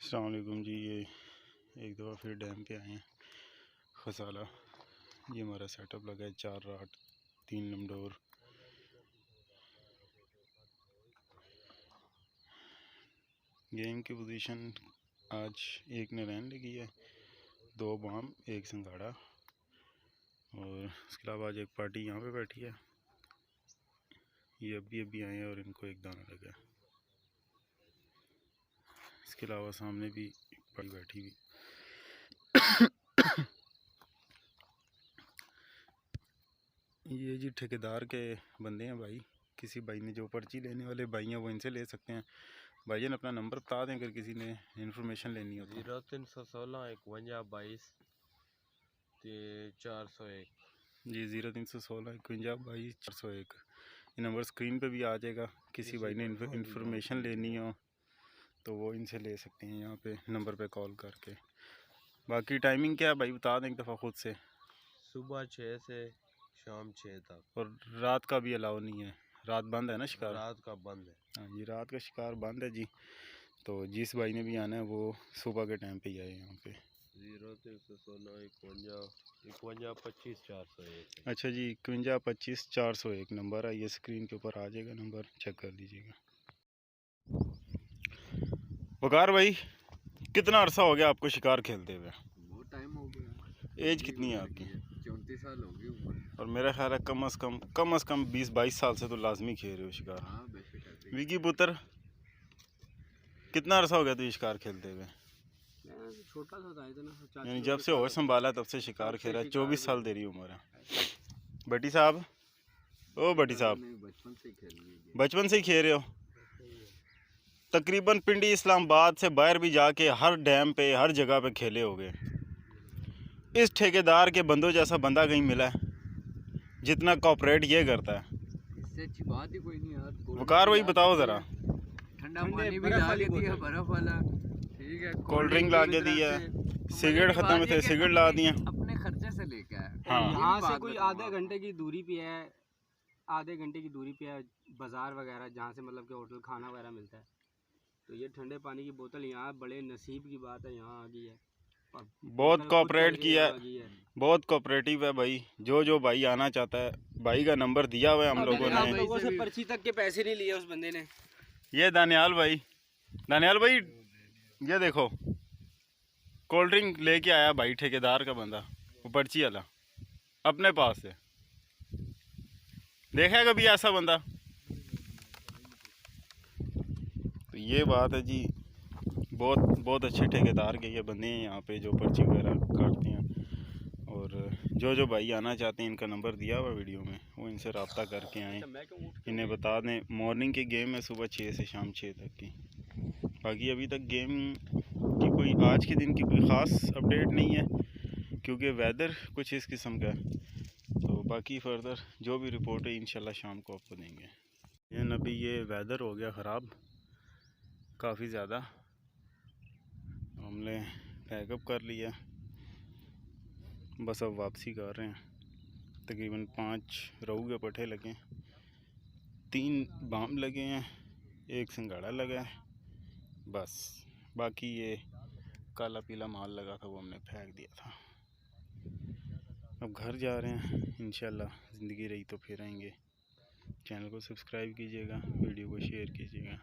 अस्सलाम वालेकुम जी। ये एक दफ़ा फिर डैम पे आए हैं खसाला। ये हमारा सेटअप लगा है 4 राट 3 लमडोर। गेम की पोजीशन आज एक ने रैन लगी है, 2 बाम 1 संगाड़ा, और उसके अलावा आज एक पार्टी यहाँ पे बैठी है। ये अभी आए हैं और इनको एक दाना लगा है। इसके अलावा सामने भी एक पार्टी बैठी हुई। ये जी ठेकेदार के बंदे हैं भाई। किसी भाई ने जो पर्ची लेने वाले भाई हैं वो इनसे ले सकते हैं। भाईजान अपना नंबर बता दें अगर किसी ने इन्फॉर्मेशन लेनी हो तो। 0316 51 22 401 जी 0316 51 22 401। ये नंबर स्क्रीन पे भी आ जाएगा। किसी भाई ने इन्फॉर्मेशन लेनी हो तो वो इनसे ले सकते हैं यहाँ पे नंबर पे कॉल करके। बाकी टाइमिंग क्या है भाई बता दें एक दफ़ा खुद से। सुबह 6 से शाम 6 तक, और रात का भी अलाउ नहीं है? रात बंद है ना शिकार? रात का बंद है। हाँ जी, रात का शिकार बंद है जी। तो जिस भाई ने भी आना है वो सुबह के टाइम पे ही आए यहाँ पे। 0316 51 25 401। अच्छा जी 51 25 401 नंबर है। ये स्क्रीन के ऊपर आ जाएगा, नंबर चेक कर लीजिएगा। वकार भाई, कितना अरसा हो गया आपको शिकार खेलते हुए? बहुत टाइम हो गया। एज कितनी है आपकी? 34 साल हो गई उम्र। और मेरा ख्याल है कम अज़ कम 20-22 साल से तो लाजमी खेल रहे हो शिकार। हाँ, बेशक। विकी पुत्र, कितना अरसा हो गया तुझे शिकार खेलते हुए? छोटा सा था इतना, यानी जब से होश संभाला तब से शिकार खेला। 24 साल तेरी उम्र है। बटी साहब, ओ बटी साहब, बचपन से ही खेल रहे हो? तकरीबन पिंडी इस्लामाबाद से बाहर भी जाके हर डैम पे हर जगह पे खेले हो गए। इस ठेकेदार के बंदों जैसा बंदा कहीं मिला है जितना कॉपरेट ये करता है? इससे अच्छी बात ही कोई नहीं यार। वकार भाई बताओ ज़रा। ठंडा पानी भी ला देती है, बर्फ वाला, ठीक है, कोल्ड ड्रिंक ला के दिया, सिगरेट ख़त्म थे सिगरेट ला दिया, अपने खर्चे से लेके आया। हाँ। यहाँ से कोई आधे घंटे की दूरी पे है, आधे घंटे की दूरी पे है बाज़ार वगैरह, जहाँ से मतलब कि होटल खाना वगैरह मिलता है। तो ये ठंडे पानी की बोतल यहाँ बड़े नसीब की बात है यहाँ आ गई है। बहुत कोऑपरेट किया है, बहुत कोऑपरेटिव है भाई। जो भाई आना चाहता है, भाई का नंबर दिया हुआ है हम लोगों ने। लोगों से पर्ची तक के पैसे नहीं लिए उस बंदे ने। ये दानियाल भाई, ये देखो कोल्ड ड्रिंक लेके आया भाई ठेकेदार का बंदा, वो पर्ची वाला अपने पास से। देखा है कभी ऐसा बंदा? तो ये बात है जी। बहुत अच्छे ठेकेदार के ये बंदे हैं यहाँ पे जो पर्ची वगैरह काटते हैं। और जो भाई आना चाहते हैं इनका नंबर दिया हुआ वीडियो में, वो इनसे रब्ता करके आएँ। इन्हें बता दें मॉर्निंग की गेम है सुबह 6 से शाम 6 तक की। बाकी अभी तक गेम की कोई आज के दिन की कोई ख़ास अपडेट नहीं है क्योंकि वेदर कुछ इस किस्म का है। तो बाकी फर्दर जो भी रिपोर्ट है इंशाल्लाह शाम को आपको देंगे। अभी ये वेदर हो गया ख़राब काफ़ी ज़्यादा। हमने पैकअप कर लिया, बस अब वापसी कर रहे हैं। तकरीबन 5 रहू के पट्टे लगे, 3 बाम लगे हैं, 1 सिंगाड़ा लगा है बस। बाकी ये काला पीला माल लगा था वो हमने फेंक दिया था। अब घर जा रहे हैं इंशाल्लाह, ज़िंदगी रही तो फिर आएंगे। चैनल को सब्सक्राइब कीजिएगा, वीडियो को शेयर कीजिएगा।